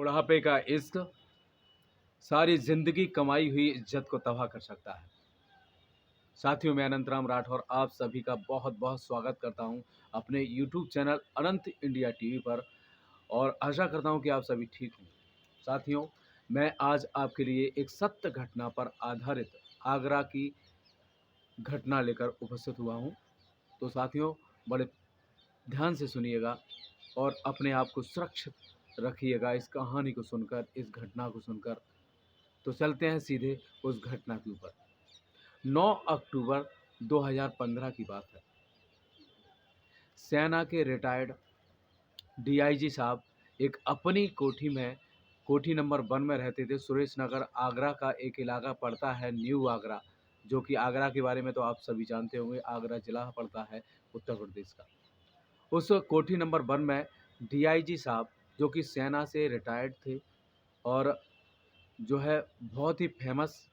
बुढ़ापे का इश्क सारी ज़िंदगी कमाई हुई इज़्ज़त को तबाह कर सकता है। साथियों, मैं अनंतराम राठौर आप सभी का बहुत-बहुत स्वागत करता हूं अपने यूट्यूब चैनल अनंत इंडिया टीवी पर और आशा करता हूं कि आप सभी ठीक हों। साथियों, मैं आज आपके लिए एक सत्य घटना पर आधारित आगरा की घटना लेकर उपस्थित हुआ हूं। तो साथियों, बड़े ध्यान से सुनिएगा और अपने आप को सुरक्षित रखिएगा इस कहानी को सुनकर, इस घटना को सुनकर। तो चलते हैं सीधे उस घटना के ऊपर। 9 अक्टूबर 2015 की बात है। सेना के रिटायर्ड डीआईजी साहब एक अपनी कोठी नंबर 1 में रहते थे। सुरेश नगर आगरा का एक इलाका पड़ता है, न्यू आगरा, जो कि आगरा के बारे में तो आप सभी जानते होंगे। आगरा जिला पड़ता है उत्तर प्रदेश का। उस कोठी नंबर 1 में डीआईजी साहब, जो कि सेना से रिटायर्ड थे और जो है बहुत ही फेमस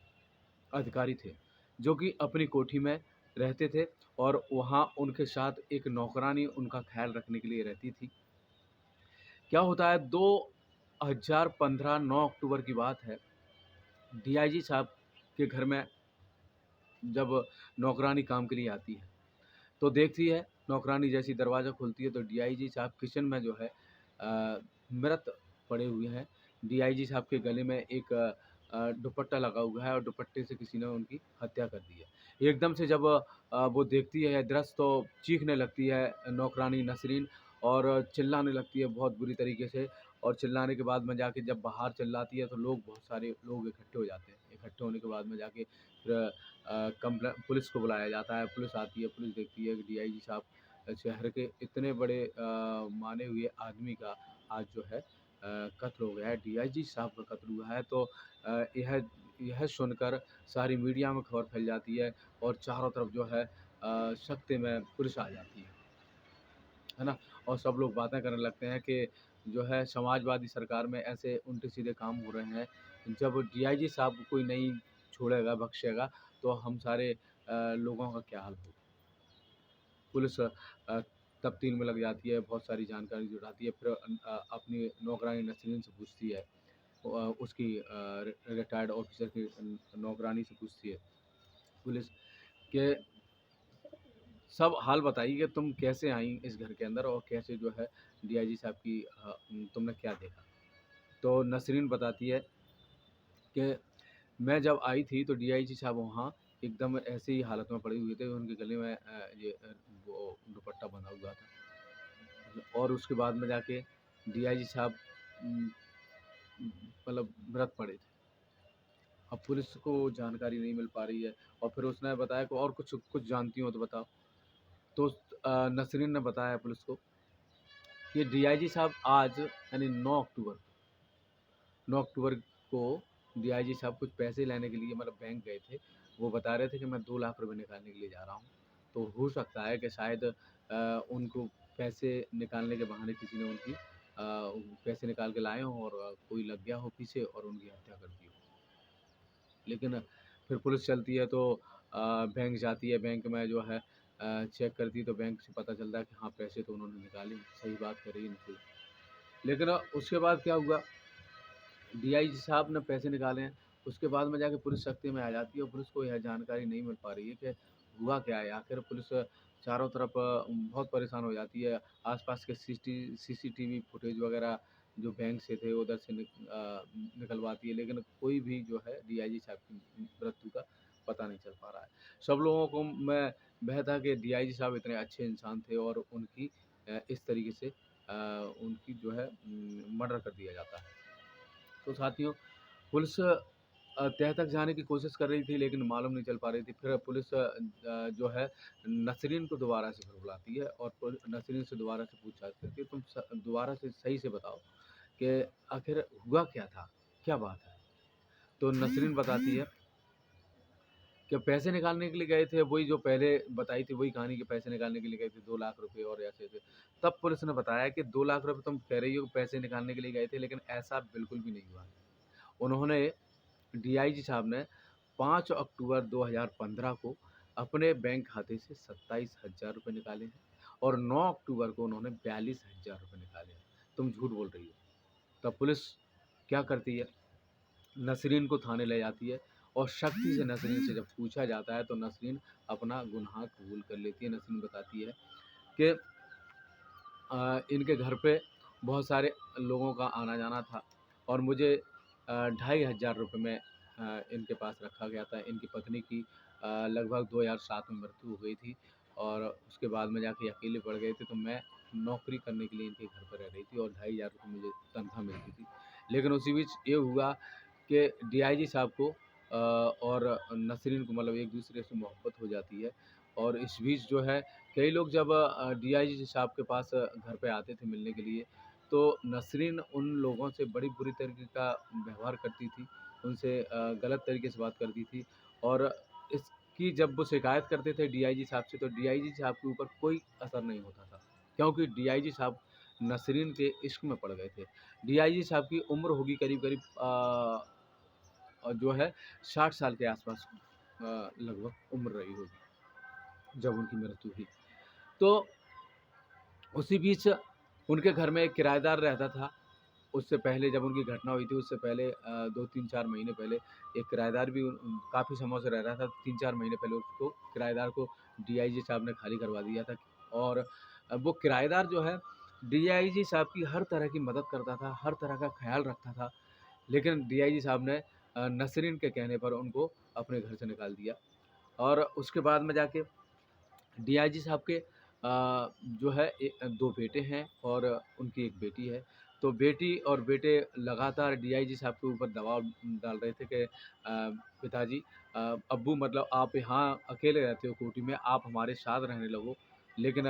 अधिकारी थे, जो कि अपनी कोठी में रहते थे और वहाँ उनके साथ एक नौकरानी उनका ख्याल रखने के लिए रहती थी। क्या होता है, 2015 9 अक्टूबर की बात है। डीआईजी साहब के घर में जब नौकरानी काम के लिए आती है, तो देखती है नौकरानी जैसी दरवाज़ा खोलती है तो डीआईजी साहब किचन में जो है मृत पड़े हुए हैं। डीआईजी साहब के गले में एक दुपट्टा लगा हुआ है और दुपट्टे से किसी ने उनकी हत्या कर दी है। एकदम से जब वो देखती है दृश्य तो चीखने लगती है नौकरानी नसरीन और चिल्लाने लगती है बहुत बुरी तरीके से। और चिल्लाने के बाद में जाके जब बाहर चिल्लाती है तो बहुत सारे लोग इकट्ठे हो जाते हैं। इकट्ठे होने के बाद में जाके फिर पुलिस को बुलाया जाता है। पुलिस आती है, पुलिस देखती है कि डीआईजी साहब शहर के इतने बड़े माने हुए आदमी का आज जो है कत्ल हो गया है, डीआईजी साहब का कत्ल हुआ है। तो यह सुनकर सारी मीडिया में खबर फैल जाती है और चारों तरफ जो है सख्ते में पुलिस आ जाती है ना? और सब लोग बातें करने लगते हैं कि जो है समाजवादी सरकार में ऐसे उल्टे-सीधे काम हो रहे हैं। जब डीआईजी साहब को कोई नहीं छोड़ेगा, बख्शेगा, तो हम सारे लोगों का क्या हाल होगा? पुलिस तफ्तीश में लग जाती है, बहुत सारी जानकारी जुटाती है, फिर अपनी नौकरानी नसरीन से पूछती है। उसकी रिटायर्ड ऑफिसर की नौकरानी से पूछती है पुलिस कि सब हाल बताइए कि तुम कैसे आई इस घर के अंदर और कैसे जो है डीआईजी साहब की तुमने क्या देखा? तो नसरीन बताती है कि मैं जब आई थी तो डीआईजी साहब वहाँ एकदम ऐसे ही हालत में पड़े हुए थे, उनके गले में वो दुपट्टा बंधा हुआ था और उसके बाद में जाके डीआईजी साहब उम, मतलब मृत पड़े थे। अब पुलिस को जानकारी नहीं मिल पा रही है और फिर उसने बताया कि और कुछ जानती हो तो बताओ। तो नसरीन ने बताया पुलिस को कि डीआईजी साहब आज यानी 9 अक्टूबर को डीआईजी साहब कुछ पैसे लेने के लिए मतलब बैंक गए थे। वो बता रहे थे कि मैं 2 लाख रुपए निकालने के लिए जा रहा हूँ। तो हो सकता है कि शायद उनको पैसे निकालने के बहाने किसी ने उनकी पैसे निकाल के लाए हों और कोई लग गया हो पीछे और उनकी हत्या कर दी हो। लेकिन फिर पुलिस चलती है तो बैंक जाती है, बैंक में जो है चेक करती है तो बैंक से पता चलता है कि हाँ, पैसे तो उन्होंने निकाले, सही बात करी नसरीन। लेकिन उसके बाद क्या हुआ, डीआईजी साहब ने पैसे निकाले हैं, उसके बाद में जाके पुलिस सख्ती में आ जाती है और पुलिस को यह जानकारी नहीं मिल पा रही है कि हुआ क्या है। आखिर पुलिस चारों तरफ बहुत परेशान हो जाती है। आस-पास के सीसीटीवी फुटेज वगैरह जो बैंक से थे उधर से निकलवाती है, लेकिन कोई भी जो है डीआईजी साहब की मृत्यु का पता नहीं चल पा रहा है। सब लोगों को मैं वह था कि डीआईजी साहब इतने अच्छे इंसान थे और उनकी इस तरीके से उनकी जो है मर्डर कर दिया जाता है। तो साथियों, पुलिस तह तक जाने की कोशिश कर रही थी लेकिन मालूम नहीं चल पा रही थी। फिर पुलिस जो है नसरीन को दोबारा से फिर बुलाती है और नसरीन से दोबारा से पूछताछ करती है, तुम दोबारा से सही से बताओ कि आखिर हुआ क्या था? क्या बात है? तो नसरीन बताती है कि पैसे निकालने के लिए गए थे, वही जो पहले बताई थी वही कहानी, कि पैसे निकालने के लिए गए थे 2 लाख रुपए और ऐसे-ऐसे। तब पुलिस ने बताया कि 2 लाख रुपए तुम कह रही हो पैसे निकालने के लिए गए थे, लेकिन ऐसा बिल्कुल भी नहीं हुआ है। उन्होंने डीआईजी साहब ने 5 अक्टूबर 2015 को अपने बैंक खाते से 27,000 रुपए निकाले हैं और 9 अक्टूबर को उन्होंने 42,000 रुपए निकाले हैं। तुम झूठ बोल रही हो। तब पुलिस क्या करती है, नसरीन को थाने ले जाती है और सख्ती से नसरीन से जब पूछा जाता है तो नसरीन अपना गुनाह कबूल कर लेती है। नसरीन बताती है कि इनके घर पे बहुत सारे लोगों का आना जाना था और मुझे 2500 रुपये में इनके पास रखा गया था। इनकी पत्नी की लगभग 2007 में मृत्यु हो गई थी और उसके बाद में जाके अकेले पड़ गए थे, तो मैं नौकरी करने के लिए इनके घर पर रह रही थी और 2500 मुझे तनख्वाह मिलती थी। लेकिन उसी बीच ये हुआ कि डीआईजी साहब को और नसरीन को मतलब एक दूसरे से मोहब्बत हो जाती है और इस बीच जो है कई लोग जब डीआईजी साहब के पास घर पे आते थे मिलने के लिए, तो नसरीन उन लोगों से बड़ी बुरी तरीके का व्यवहार करती थी, उनसे गलत तरीके से बात करती थी और इसकी जब वो शिकायत करते थे डीआईजी साहब से, तो डीआईजी साहब के ऊपर कोई असर नहीं होता था, क्योंकि डीआईजी साहब नसरीन के इश्क में पड़ गए थे। डीआईजी साहब की उम्र होगी करीब-करीब जो है 60 साल के आसपास लगभग उम्र रही होगी जब उनकी मृत्यु हुई। तो उसी बीच उनके घर में एक किराएदार रहता था। उससे पहले जब उनकी घटना हुई थी उससे पहले 2-3-4 महीने पहले एक किराएदार भी काफ़ी समय से रह रहा था। 3-4 महीने पहले उसको किराएदार को डीआईजी साहब ने खाली करवा दिया था और वो किराएदार जो है डीआईजी साहब की हर तरह की मदद करता था, हर तरह का ख़्याल रखता था। लेकिन डीआईजी साहब ने नसरीन के कहने पर उनको अपने घर से निकाल दिया और उसके बाद में जाके डीआईजी साहब के जो है 2 बेटे हैं और उनकी 1 बेटी है। तो बेटी और बेटे लगातार डीआईजी साहब के ऊपर दबाव डाल रहे थे कि पिताजी अब्बू मतलब आप यहाँ अकेले रहते हो कोठी में, आप हमारे साथ रहने लगो। लेकिन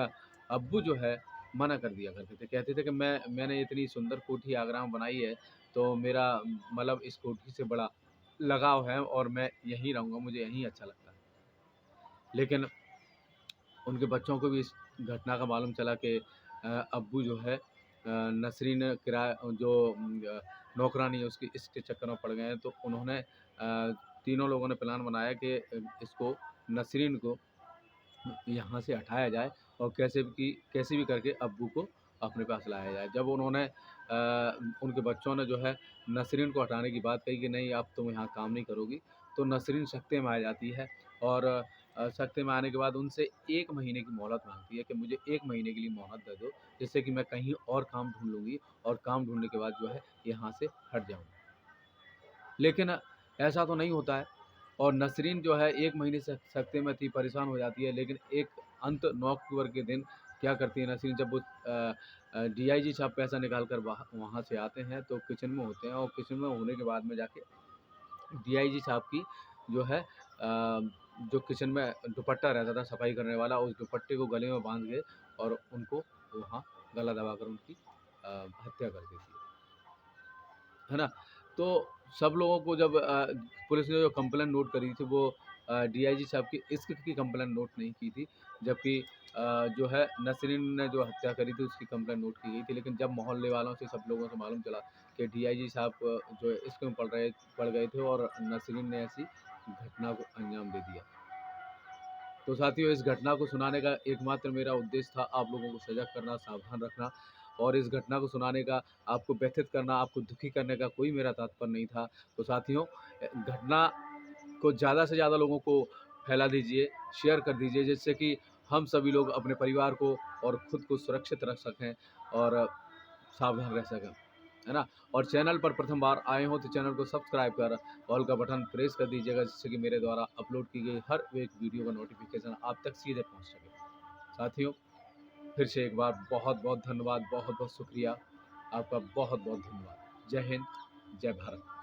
अब्बू जो है मना कर दिया करते थे। कहते थे कि मैंने इतनी सुंदर कोठी आगरा में बनाई है, तो मेरा मतलब इस कोठी से बड़ा लगाव है और मैं यहीं रहूँगा, मुझे यहीं अच्छा लगता है। लेकिन उनके बच्चों को भी इस घटना का मालूम चला कि अब्बू जो है नसरीन जो नौकरानी है उसकी इसके चक्कर में पड़ गए हैं, तो उन्होंने तीनों लोगों ने प्लान बनाया कि इसको नसरीन को यहाँ से हटाया जाए और कैसे भी करके अब्बू को अपने पास लाया जाए। जब उन्होंने उनके बच्चों ने जो है नसरीन को हटाने की बात कही कि नहीं अब तुम यहाँ काम नहीं करोगी, तो नसरीन सख्ते में आ जाती है और सख्ते में आने के बाद उनसे 1 महीने की मोहलत माँगती है कि मुझे 1 महीने के लिए मोहलत दे दो, जिससे कि मैं कहीं और काम ढूँढ लूँगी और काम ढूँढने के बाद जो है यहाँ से हट जाऊँगी। लेकिन ऐसा तो नहीं होता है और नसरीन जो है 1 महीने से सख्ते में थी, परेशान हो जाती है, लेकिन एक अंत 9 अक्टूबर के दिन क्या करती है नसरीन, जब वो डीआईजी साहब पैसा निकाल कर वहाँ से आते हैं तो किचन में होते हैं और किचन में होने के बाद में जाके डीआईजी साहब की जो है जो किचन में दुपट्टा रहता था सफाई करने वाला, उस दुपट्टे को गले में बाँध के और उनको वहाँ गला दबाकर उनकी हत्या कर देती है ना? तो सब लोगों को जब पुलिस ने जो कंप्लेंट नोट करी थी वो डीआईजी साहब की इश्क की कंप्लेंट नोट नहीं की थी, जबकि जो है नसरीन ने जो हत्या करी थी उसकी कंप्लेंट नोट की गई थी। लेकिन जब मोहल्ले वालों से सब लोगों से मालूम चला कि डीआईजी साहब जो है इश्क में पड़ गए थे और नसरीन ने ऐसी घटना को अंजाम दे दिया। तो साथियों इस घटना को सुनाने का एकमात्र मेरा उद्देश्य था आप लोगों को सजग करना, सावधान रखना और इस घटना को सुनाने का, आपको व्यथित करना, आपको दुखी करने का कोई मेरा तात्पर्य नहीं था। तो साथियों घटना को ज़्यादा से ज़्यादा लोगों को फैला दीजिए, शेयर कर दीजिए जिससे कि हम सभी लोग अपने परिवार को और खुद को सुरक्षित रख सकें और सावधान रह सकें, है ना? और चैनल पर प्रथम बार आए हो तो चैनल को सब्सक्राइब कर ऑल का बटन प्रेस कर दीजिएगा जिससे कि मेरे द्वारा अपलोड की गई हर एक वीडियो का नोटिफिकेशन आप तक सीधे पहुंच सके। साथियों फिर से एक बार बहुत-बहुत धन्यवाद, बहुत-बहुत शुक्रिया। आपका बहुत-बहुत धन्यवाद। जय हिंद, जय भारत।